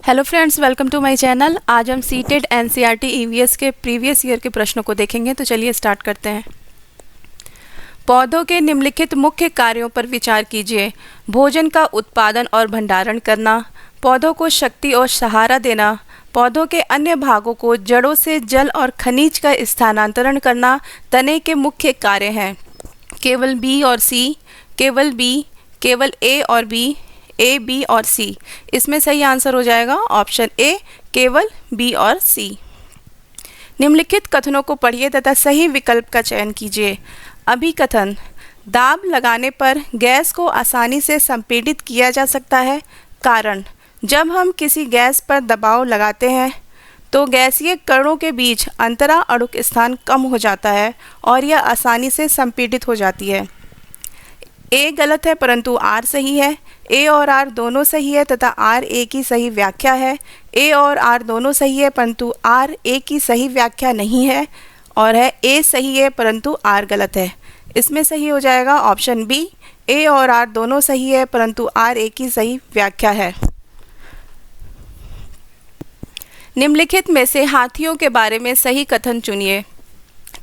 Hello friends, welcome to my channel. आज हम सीटेड एनसीईआरटी ईवीएस के प्रीवियस ईयर के प्रश्नों को देखेंगे। तो चलिए स्टार्ट करते हैं। पौधों के निम्नलिखित मुख्य कार्यों पर विचार कीजिए। भोजन का उत्पादन और भंडारण करना, पौधों को शक्ति और सहारा देना, पौधों के अन्य भागों को जड़ों से जल और खनिज का स्थानांतरण करना तने के मुख्य कार्य हैं। केवल बी और सी, केवल बी, केवल ए और बी, ए, बी और सी। इसमें सही आंसर हो जाएगा ऑप्शन ए, केवल बी और सी। निम्नलिखित कथनों को पढ़िए तथा सही विकल्प का चयन कीजिए। अभिकथन: दाब लगाने पर गैस को आसानी से संपीड़ित किया जा सकता है। कारण: जब हम किसी गैस पर दबाव लगाते हैं तो गैसीय कणों के बीच अंतरा अणुक स्थान कम हो जाता है और यह आसानी से संपीड़ित हो जाती है। ए गलत है परंतु आर सही है। ए और आर दोनों सही है तथा आर ए की सही व्याख्या है। ए और आर दोनों सही है परंतु आर ए की सही व्याख्या नहीं है। और है ए सही है परंतु आर गलत है। इसमें सही हो जाएगा ऑप्शन बी, ए और आर दोनों सही है परंतु आर ए की सही व्याख्या है। निम्नलिखित में से हाथियों के बारे में सही कथन चुनिए।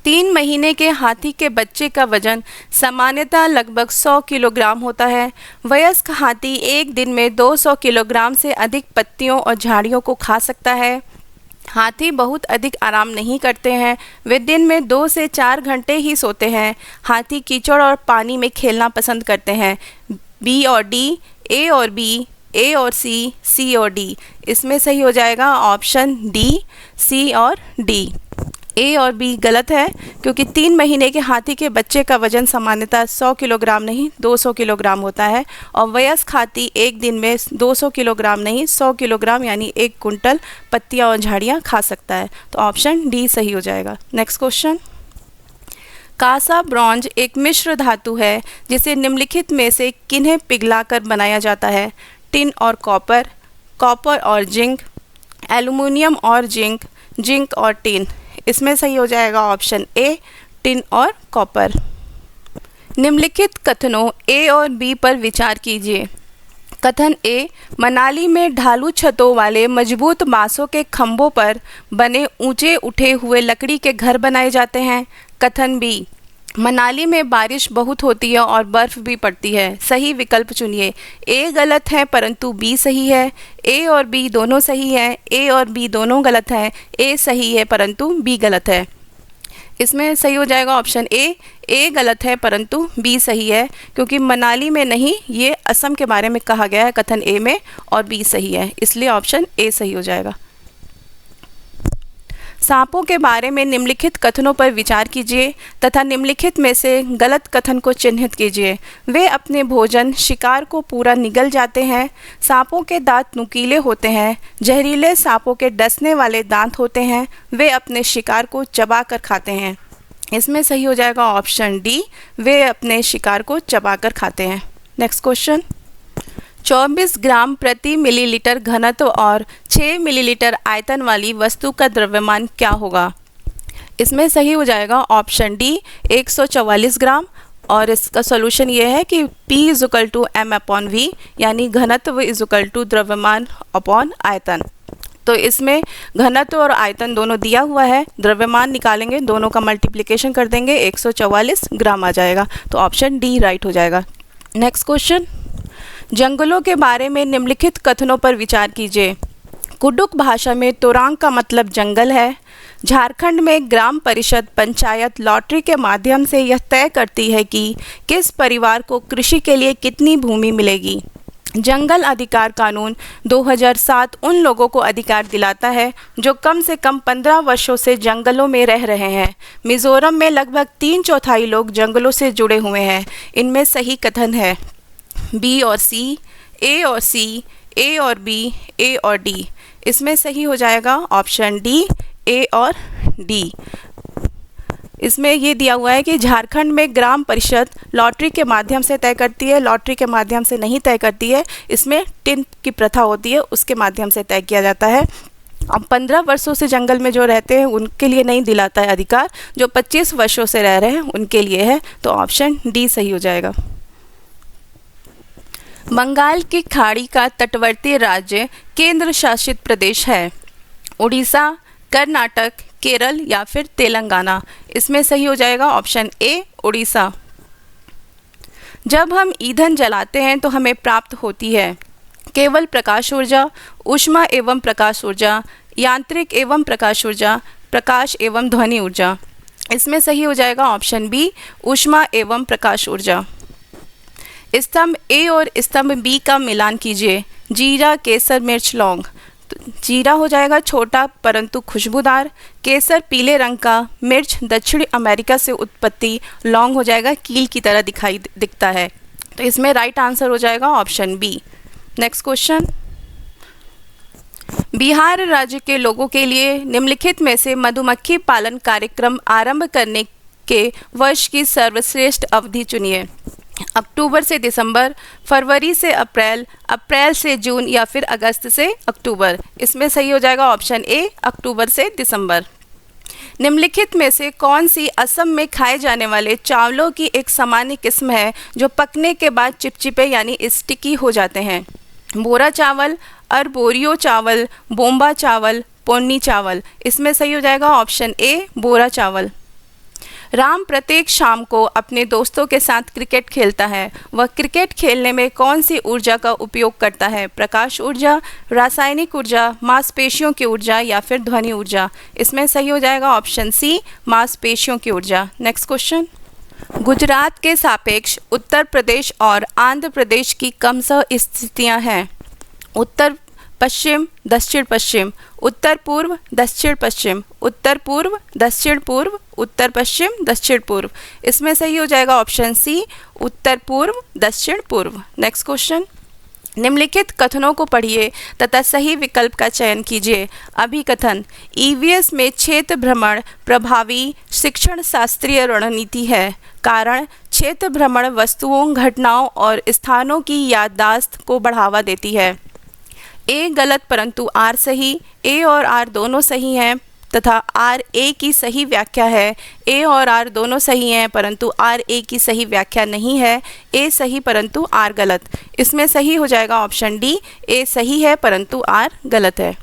3 महीने के हाथी के बच्चे का वजन सामान्यतः लगभग 100 किलोग्राम होता है। वयस्क हाथी एक दिन में 200 किलोग्राम से अधिक पत्तियों और झाड़ियों को खा सकता है। हाथी बहुत अधिक आराम नहीं करते हैं, वे दिन में 2 से 4 घंटे ही सोते हैं। हाथी कीचड़ और पानी में खेलना पसंद करते हैं। बी और डी, ए और बी, ए और सी, सी और डी। इसमें सही हो जाएगा ऑप्शन डी, सी और डी। ए और बी गलत है क्योंकि 3 महीने के हाथी के बच्चे का वजन सामान्यतः 100 किलोग्राम नहीं 200 किलोग्राम होता है और वयस्क हाथी एक दिन में 200 किलोग्राम नहीं 100 किलोग्राम यानी 1 कुंटल पत्तियां और झाड़ियां खा सकता है। तो ऑप्शन डी सही हो जाएगा। Next question. कांसा ब्रॉन्ज एक मिश्र धातु है जिसे निम्नलिखित में से किन्हें पिघलाकर बनाया जाता है। टिन और कॉपर, कॉपर और जिंक, एल्युमिनियम और जिंक, जिंक और टिन। इसमें सही हो जाएगा ऑप्शन ए, टिन और कॉपर। निम्नलिखित कथनों ए और बी पर विचार कीजिए। कथन ए, मनाली में ढालू छतों वाले मजबूत बांसों के खंभों पर बने ऊंचे उठे हुए लकड़ी के घर बनाए जाते हैं। कथन बी, मनाली में बारिश बहुत होती है और बर्फ भी पड़ती है। सही विकल्प चुनिए। ए गलत है परंतु बी सही है। ए और बी दोनों सही है। ए और बी दोनों गलत है। ए सही है परंतु बी गलत है। इसमें सही हो जाएगा ऑप्शन ए, ए गलत है परंतु बी सही है क्योंकि मनाली में नहीं, ये असम के बारे में कहा गया है कथन ए में और बी सही है, इसलिए ऑप्शन ए सही हो जाएगा। सांपों के बारे में निम्नलिखित कथनों पर विचार कीजिए तथा निम्नलिखित में से गलत कथन को चिन्हित कीजिए। वे अपने भोजन शिकार को पूरा निगल जाते हैं। सांपों के दांत नुकीले होते हैं। जहरीले सांपों के डसने वाले दांत होते हैं। वे अपने शिकार को चबा कर खाते हैं। इसमें सही हो जाएगा ऑप्शन डी, वे अपने शिकार को चबा कर खाते हैं। Next question. 24 ग्राम प्रति मिलीलीटर घनत्व और 6 मिलीलीटर आयतन वाली वस्तु का द्रव्यमान क्या होगा। इसमें सही हो जाएगा ऑप्शन डी, 144 ग्राम। और इसका सॉल्यूशन ये है कि P = m/v यानी घनत्व = द्रव्यमान अपॉन आयतन। तो इसमें घनत्व और आयतन दोनों दिया हुआ है, द्रव्यमान निकालेंगे, दोनों का मल्टीप्लिकेशन कर देंगे, 144 ग्राम आ जाएगा। तो ऑप्शन डी राइट हो जाएगा। Next question. जंगलों के बारे में निम्नलिखित कथनों पर विचार कीजिए। कुडुक भाषा में तोरांग का मतलब जंगल है। झारखंड में ग्राम परिषद पंचायत लॉटरी के माध्यम से यह तय करती है कि किस परिवार को कृषि के लिए कितनी भूमि मिलेगी। जंगल अधिकार कानून 2007 उन लोगों को अधिकार दिलाता है जो कम से कम 15 वर्षों से जंगलों में रह रहे हैं। मिजोरम में लगभग 3/4 लोग जंगलों से जुड़े हुए हैं। इनमें सही कथन है बी और सी, ए और सी, ए और बी, ए और डी। इसमें सही हो जाएगा ऑप्शन डी, ए और डी। इसमें ये दिया हुआ है कि झारखंड में ग्राम परिषद लॉटरी के माध्यम से तय करती है, लॉटरी के माध्यम से नहीं तय करती है। इसमें टिन की प्रथा होती है, उसके माध्यम से तय किया जाता है। अब 15 वर्षों से जंगल में जो रहते हैं उनके लिए नहीं दिलाता है अधिकार, जो 25 वर्षों से रह रहे हैं उनके लिए है। तो ऑप्शन डी सही हो जाएगा। बंगाल की खाड़ी का तटवर्ती राज्य केंद्र शासित प्रदेश है। उड़ीसा, कर्नाटक, केरल या फिर तेलंगाना। इसमें सही हो जाएगा ऑप्शन ए उड़ीसा। जब हम ईंधन जलाते हैं तो हमें प्राप्त होती है केवल प्रकाश ऊर्जा, ऊष्मा एवं प्रकाश ऊर्जा, यांत्रिक एवं प्रकाश ऊर्जा, प्रकाश एवं ध्वनि ऊर्जा। इसमें सही हो जाएगा ऑप्शन बी ऊष्मा एवं प्रकाश ऊर्जा। स्तंभ ए और स्तंभ बी का मिलान कीजिए। जीरा, केसर, मिर्च, लौंग। तो जीरा हो जाएगा छोटा परंतु खुशबूदार, केसर पीले रंग का, मिर्च दक्षिण अमेरिका से उत्पत्ति, लौंग हो जाएगा कील की तरह दिखता है। तो इसमें राइट आंसर हो जाएगा option B. Next question, Bihar राज्य के लोगों के लिए निम्नलिखित में से मधुमक्खी पालन कार्यक्रम आरंभ करने के वर्ष की सर्वश्रेष्ठ अवधि चुनिए। अक्टूबर से दिसंबर, फरवरी से अप्रैल, अप्रैल से जून या फिर अगस्त से अक्टूबर। इसमें सही हो जाएगा ऑप्शन ए अक्टूबर से दिसंबर। निम्नलिखित में से कौन सी असम में खाए जाने वाले चावलों की एक सामान्य किस्म है जो पकने के बाद चिपचिपे यानी स्टिकी हो जाते हैं? बोरा चावल, अरबोरियो चावल, बोम्बा चावल, पोन्नी चावल। इसमें सही हो जाएगा ऑप्शन ए बोरा चावल। राम प्रत्येक शाम को अपने दोस्तों के साथ क्रिकेट खेलता है। वह क्रिकेट खेलने में कौन सी ऊर्जा का उपयोग करता है? प्रकाश ऊर्जा, रासायनिक ऊर्जा, मांसपेशियों की ऊर्जा या फिर ध्वनि ऊर्जा। इसमें सही हो जाएगा ऑप्शन सी मांसपेशियों की ऊर्जा। नेक्स्ट क्वेश्चन, गुजरात के सापेक्ष उत्तर प्रदेश और आंध्र प्रदेश की कम स्थितियाँ हैं? उत्तर पश्चिम, दक्षिण पश्चिम, उत्तर पूर्व, दक्षिण पश्चिम, उत्तर पूर्व, दक्षिण पूर्व, उत्तर पश्चिम, दक्षिण पूर्व। इसमें सही हो जाएगा ऑप्शन सी उत्तर पूर्व, दक्षिण पूर्व। नेक्स्ट क्वेश्चन, निम्नलिखित कथनों को पढ़िए तथा सही विकल्प का चयन कीजिए। अभिकथन, ईवीएस में क्षेत्र भ्रमण प्रभावी शिक्षण शास्त्रीय रणनीति है। कारण, क्षेत्र भ्रमण वस्तुओं, घटनाओं और स्थानों की याददाश्त को बढ़ावा देती है। ए गलत परंतु आर सही। ए और आर दोनों सही हैं तथा आर ए की सही व्याख्या है। ए और आर दोनों सही हैं परंतु आर ए की सही व्याख्या नहीं है। ए सही परंतु आर गलत। इसमें सही हो जाएगा ऑप्शन डी ए सही है परंतु आर गलत है।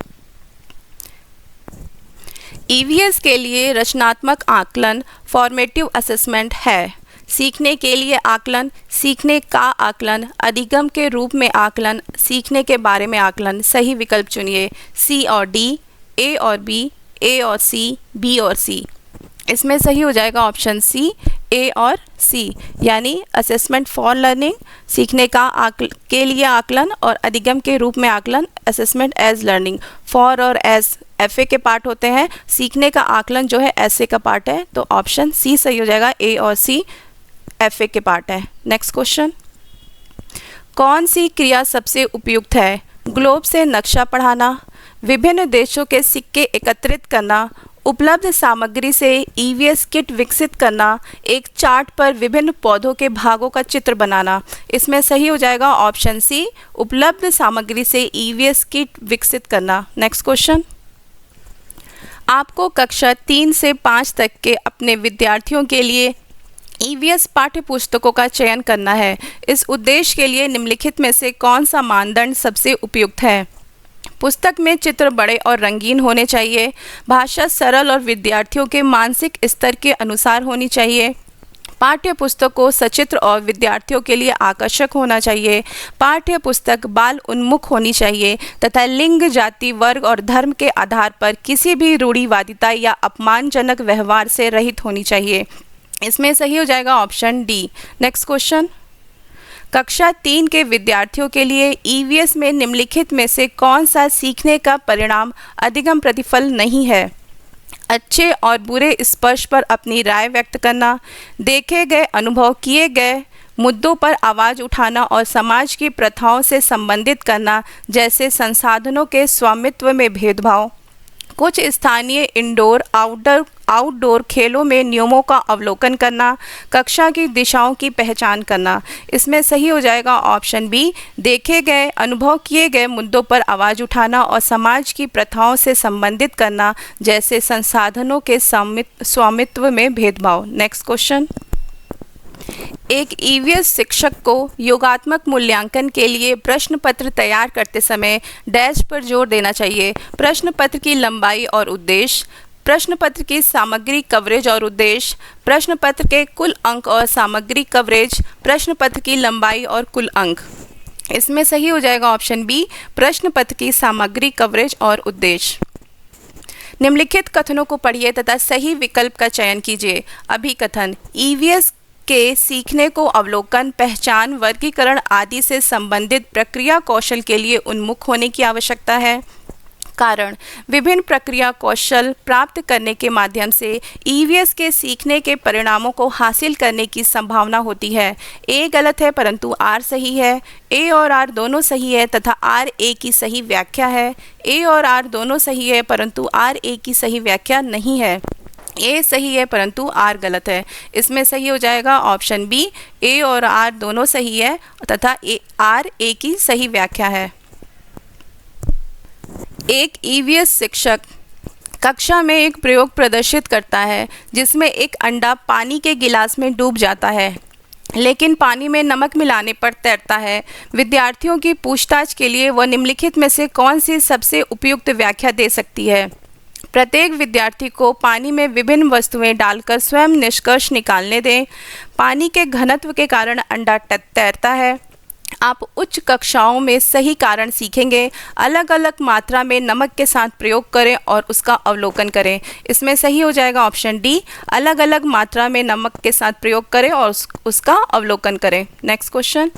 ईवीएस के लिए रचनात्मक आकलन फॉर्मेटिव असेसमेंट है। सीखने के लिए आकलन, सीखने का आकलन, अधिगम के रूप में आकलन, सीखने के बारे में आकलन। सही विकल्प चुनिए। सी और डी, ए और बी, ए और सी, बी और सी। इसमें सही हो जाएगा ऑप्शन सी ए और सी, यानी असेसमेंट फॉर लर्निंग, सीखने का के लिए आकलन और अधिगम के रूप में आकलन, असेसमेंट एज लर्निंग। फॉर और एज एफ ए के पार्ट होते हैं, सीखने का आकलन जो है एस ए का पार्ट है। तो ऑप्शन सी सही हो जाएगा। ए और सी एफ ए के पार्ट है। नेक्स्ट क्वेश्चन, कौन सी क्रिया सबसे उपयुक्त है? ग्लोब से नक्शा पढ़ाना, विभिन्न देशों के सिक्के एकत्रित करना, उपलब्ध सामग्री से ईवीएस किट विकसित करना, एक चार्ट पर विभिन्न पौधों के भागों का चित्र बनाना। इसमें सही हो जाएगा ऑप्शन सी उपलब्ध सामग्री से ईवीएस किट विकसित करना। नेक्स्ट क्वेश्चन, आपको कक्षा 3 से 5 तक के अपने विद्यार्थियों के लिए ईवीएस पाठ्य पुस्तकों का चयन करना है। इस उद्देश्य के लिए निम्नलिखित में से कौन सा मानदंड सबसे उपयुक्त है? पुस्तक में चित्र बड़े और रंगीन होने चाहिए, भाषा सरल और विद्यार्थियों के मानसिक स्तर के अनुसार होनी चाहिए, पाठ्य पुस्तक को सचित्र और विद्यार्थियों के लिए आकर्षक होना चाहिए, पाठ्य पुस्तक बाल उन्मुख होनी चाहिए तथा लिंग, जाति, वर्ग और धर्म के आधार पर किसी भी रूढ़िवादिता या अपमानजनक व्यवहार से रहित होनी चाहिए। इसमें सही हो जाएगा ऑप्शन डी। नेक्स्ट क्वेश्चन, कक्षा 3 के विद्यार्थियों के लिए ईवीएस में निम्नलिखित में से कौन सा सीखने का परिणाम अधिगम प्रतिफल नहीं है? अच्छे और बुरे स्पर्श पर अपनी राय व्यक्त करना, देखे गए अनुभव किए गए मुद्दों पर आवाज़ उठाना और समाज की प्रथाओं से संबंधित करना, जैसे संसाधनों के स्वामित्व में भेदभाव, कुछ स्थानीय इंडोर आउटडोर खेलों में नियमों का अवलोकन करना, कक्षा की दिशाओं की पहचान करना। इसमें सही हो जाएगा ऑप्शन बी देखे गए अनुभव किए गए मुद्दों पर आवाज़ उठाना और समाज की प्रथाओं से संबंधित करना, जैसे संसाधनों के स्वामित्व में भेदभाव। नेक्स्ट क्वेश्चन, एक ईवीएस शिक्षक को योगात्मक मूल्यांकन के लिए प्रश्न पत्र तैयार करते समय डैश पर जोर देना चाहिए। प्रश्न पत्र की लंबाई और उद्देश्य, प्रश्न पत्र की सामग्री कवरेज और उद्देश्य, प्रश्न पत्र के कुल अंक और सामग्री कवरेज, प्रश्न पत्र की लंबाई और कुल अंक। इसमें सही हो जाएगा ऑप्शन बी, प्रश्न पत्र की सामग्री कवरेज और उद्देश्य। निम्नलिखित कथनों को पढ़िए तथा सही विकल्प का चयन कीजिए। अभिकथन: ईवीएस के सीखने को अवलोकन, पहचान, वर्गीकरण आदि से संबंधित प्रक्रिया कौशल के लिए उन्मुख होने की आवश्यकता है। कारण: विभिन्न प्रक्रिया कौशल प्राप्त करने के माध्यम से ईवीएस के सीखने के परिणामों को हासिल करने की संभावना होती है। ए गलत है परंतु आर सही है। ए और आर दोनों सही है तथा आर ए की सही व्याख्या है। ए और आर दोनों सही है परंतु आर ए की सही व्याख्या नहीं है। ए सही है परंतु आर गलत है। इसमें सही हो जाएगा ऑप्शन बी, ए और आर दोनों सही है तथा आर ए की सही व्याख्या है। एक ईवीएस शिक्षक कक्षा में एक प्रयोग प्रदर्शित करता है जिसमें एक अंडा पानी के गिलास में डूब जाता है लेकिन पानी में नमक मिलाने पर तैरता है। विद्यार्थियों की पूछताछ के लिए वह निम्नलिखित में से कौन सी सबसे उपयुक्त व्याख्या दे सकती है। प्रत्येक विद्यार्थी को पानी में विभिन्न वस्तुएं डालकर स्वयं निष्कर्ष निकालने दें। पानी के घनत्व के कारण अंडा तैरता है। आप उच्च कक्षाओं में सही कारण सीखेंगे। अलग अलग मात्रा में नमक के साथ प्रयोग करें और उसका अवलोकन करें। इसमें सही हो जाएगा ऑप्शन डी, अलग अलग मात्रा में नमक के साथ प्रयोग करें और उसका अवलोकन करें। नेक्स्ट क्वेश्चन: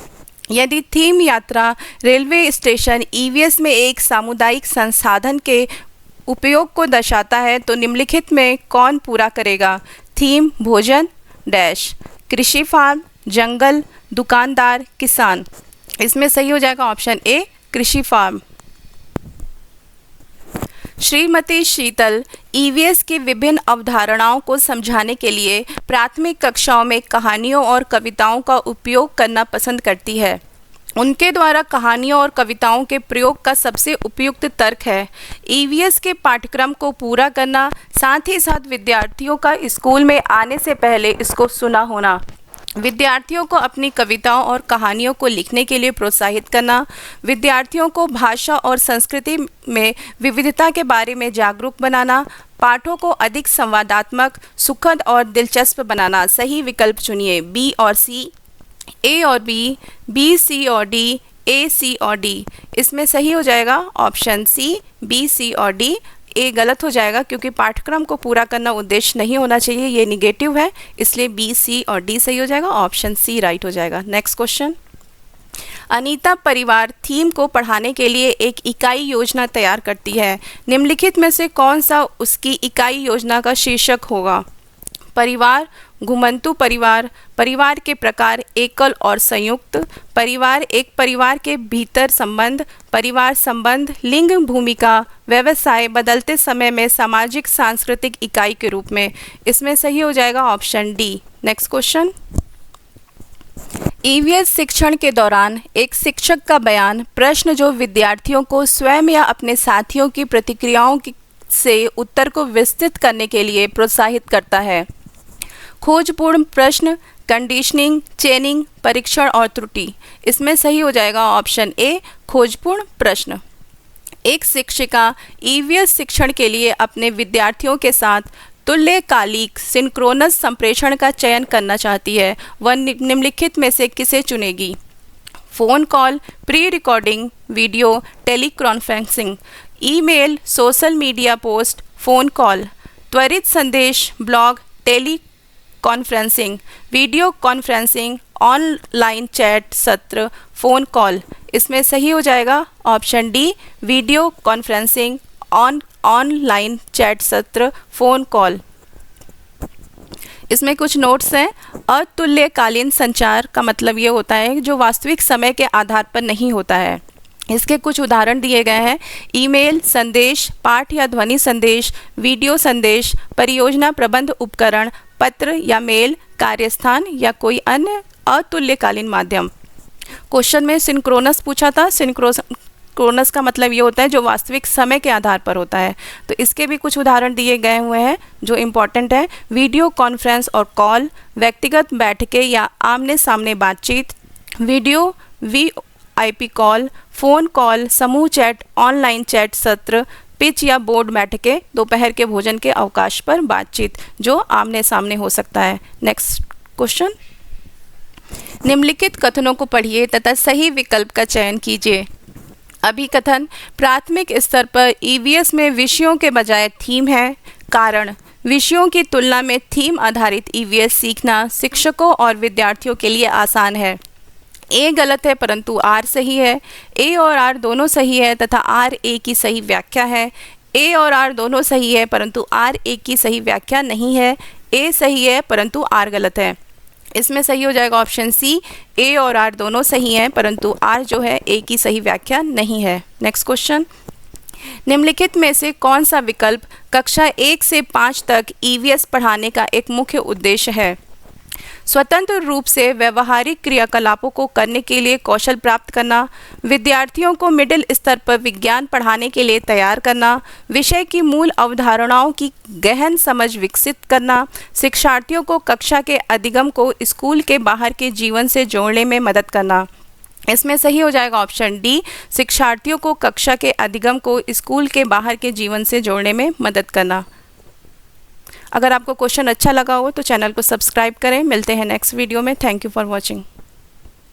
यदि थीम यात्रा रेलवे स्टेशन ईवीएस में एक सामुदायिक संसाधन के उपयोग को दर्शाता है तो निम्नलिखित में कौन पूरा करेगा। थीम: भोजन डैश, कृषि फार्म, जंगल, दुकानदार, किसान। इसमें सही हो जाएगा ऑप्शन ए, कृषि फार्म। श्रीमती शीतल ईवीएस की विभिन्न अवधारणाओं को समझाने के लिए प्राथमिक कक्षाओं में कहानियों और कविताओं का उपयोग करना पसंद करती है। उनके द्वारा कहानियों और कविताओं के प्रयोग का सबसे उपयुक्त तर्क है ईवीएस के पाठ्यक्रम को पूरा करना, साथ ही साथ विद्यार्थियों का स्कूल में आने से पहले इसको सुना होना, विद्यार्थियों को अपनी कविताओं और कहानियों को लिखने के लिए प्रोत्साहित करना, विद्यार्थियों को भाषा और संस्कृति में विविधता के बारे में जागरूक बनाना, पाठों को अधिक संवादात्मक, सुखद और दिलचस्प बनाना। सही विकल्प चुनिए, बी और सी, ए और बी, सी और डी, ए, सी और डी। इसमें सही हो जाएगा ऑप्शन सी, बी, सी और डी। ए गलत हो जाएगा क्योंकि पाठ्यक्रम को पूरा करना उद्देश्य नहीं होना चाहिए, ये निगेटिव है, इसलिए बी, सी और डी सही हो जाएगा। ऑप्शन सी राइट हो जाएगा। नेक्स्ट क्वेश्चन: अनीता परिवार थीम को पढ़ाने के लिए एक इकाई योजना तैयार करती है। निम्नलिखित में से कौन सा उसकी इकाई योजना का शीर्षक होगा। परिवार, घुमंतु परिवार, परिवार के प्रकार एकल और संयुक्त, परिवार, एक परिवार के भीतर संबंध, परिवार संबंध, लिंग, भूमिका, व्यवसाय, बदलते समय में सामाजिक सांस्कृतिक इकाई के रूप में। इसमें सही हो जाएगा option D. Next question: EVS शिक्षण के दौरान एक शिक्षक का बयान प्रश्न जो विद्यार्थियों को स्वयं या अपने साथियों की प्रतिक्रियाओं से उत्तर को विस्तृत करने के लिए प्रोत्साहित करता है। खोजपूर्ण प्रश्न, कंडीशनिंग, चेनिंग, परीक्षण और त्रुटि। इसमें सही हो जाएगा ऑप्शन ए, खोजपूर्ण प्रश्न। एक शिक्षिका ईवीएस शिक्षण के लिए अपने विद्यार्थियों के साथ तुल्यकालिक सिंक्रोनस संप्रेषण का चयन करना चाहती है। वह निम्नलिखित में से किसे चुनेगी। Phone call, pre recording video, teleconferencing, email, social media post, phone call, त्वरित संदेश, blog, teleconferencing, video conferencing, online chat सत्र, फ़ोन कॉल। इसमें सही हो जाएगा option D, video conferencing, online chat सत्र, फ़ोन कॉल। इसमें कुछ नोट्स हैं। अतुल्यकालीन संचार का मतलब ये होता है जो वास्तविक समय के आधार पर नहीं होता है। इसके कुछ उदाहरण दिए गए हैं। ईमेल संदेश, पाठ या ध्वनि संदेश, वीडियो संदेश, परियोजना प्रबंध उपकरण, पत्र या मेल, कार्यस्थान या कोई अन्य अतुल्यकालीन माध्यम। क्वेश्चन में सिंक्रोनस पूछा था। क्रोनस का मतलब ये होता है जो वास्तविक समय के आधार पर होता है। तो इसके भी कुछ उदाहरण दिए गए हुए हैं जो इम्पॉर्टेंट है। वीडियो कॉन्फ्रेंस और कॉल, व्यक्तिगत बैठकें या आमने सामने बातचीत, video VIP call, phone call, समूह चैट, ऑनलाइन चैट सत्र, पिच या बोर्ड बैठकें, दोपहर के भोजन के अवकाश पर बातचीत जो आमने सामने हो सकता है। नेक्स्ट क्वेश्चन, निम्नलिखित कथनों को पढ़िए तथा सही विकल्प का चयन कीजिए। अभिकथन, प्राथमिक स्तर पर EVS में विषयों के बजाय थीम है। कारण, विषयों की तुलना में थीम आधारित EVS सीखना शिक्षकों और विद्यार्थियों के लिए आसान है। A गलत है परंतु R सही है। A और R दोनों सही है तथा R A की सही व्याख्या है। A और R दोनों सही है परंतु R A की सही व्याख्या नहीं है। A सही है परंतु R गलत है। इसमें सही हो जाएगा ऑप्शन सी, A और R दोनों सही हैं परंतु R जो है A की सही व्याख्या नहीं है। नेक्स्ट क्वेश्चन, निम्नलिखित में से कौन सा विकल्प कक्षा 1 से 5 तक EVS पढ़ाने का एक मुख्य उद्देश्य है? स्वतंत्र रूप से व्यवहारिक क्रियाकलापों को करने के लिए कौशल प्राप्त करना, विद्यार्थियों को मिडिल स्तर पर विज्ञान पढ़ाने के लिए तैयार करना, विषय की मूल अवधारणाओं की गहन समझ विकसित करना, शिक्षार्थियों को कक्षा के अधिगम को स्कूल के बाहर के जीवन से जोड़ने में मदद करना। इसमें सही हो जाएगा ऑप्शन डी, शिक्षार्थियों को कक्षा के अधिगम को स्कूल के बाहर के जीवन से जोड़ने में मदद करना। अगर आपको क्वेश्चन अच्छा लगा हो तो चैनल को सब्सक्राइब करें। मिलते हैं नेक्स्ट वीडियो में। Thank you for watching.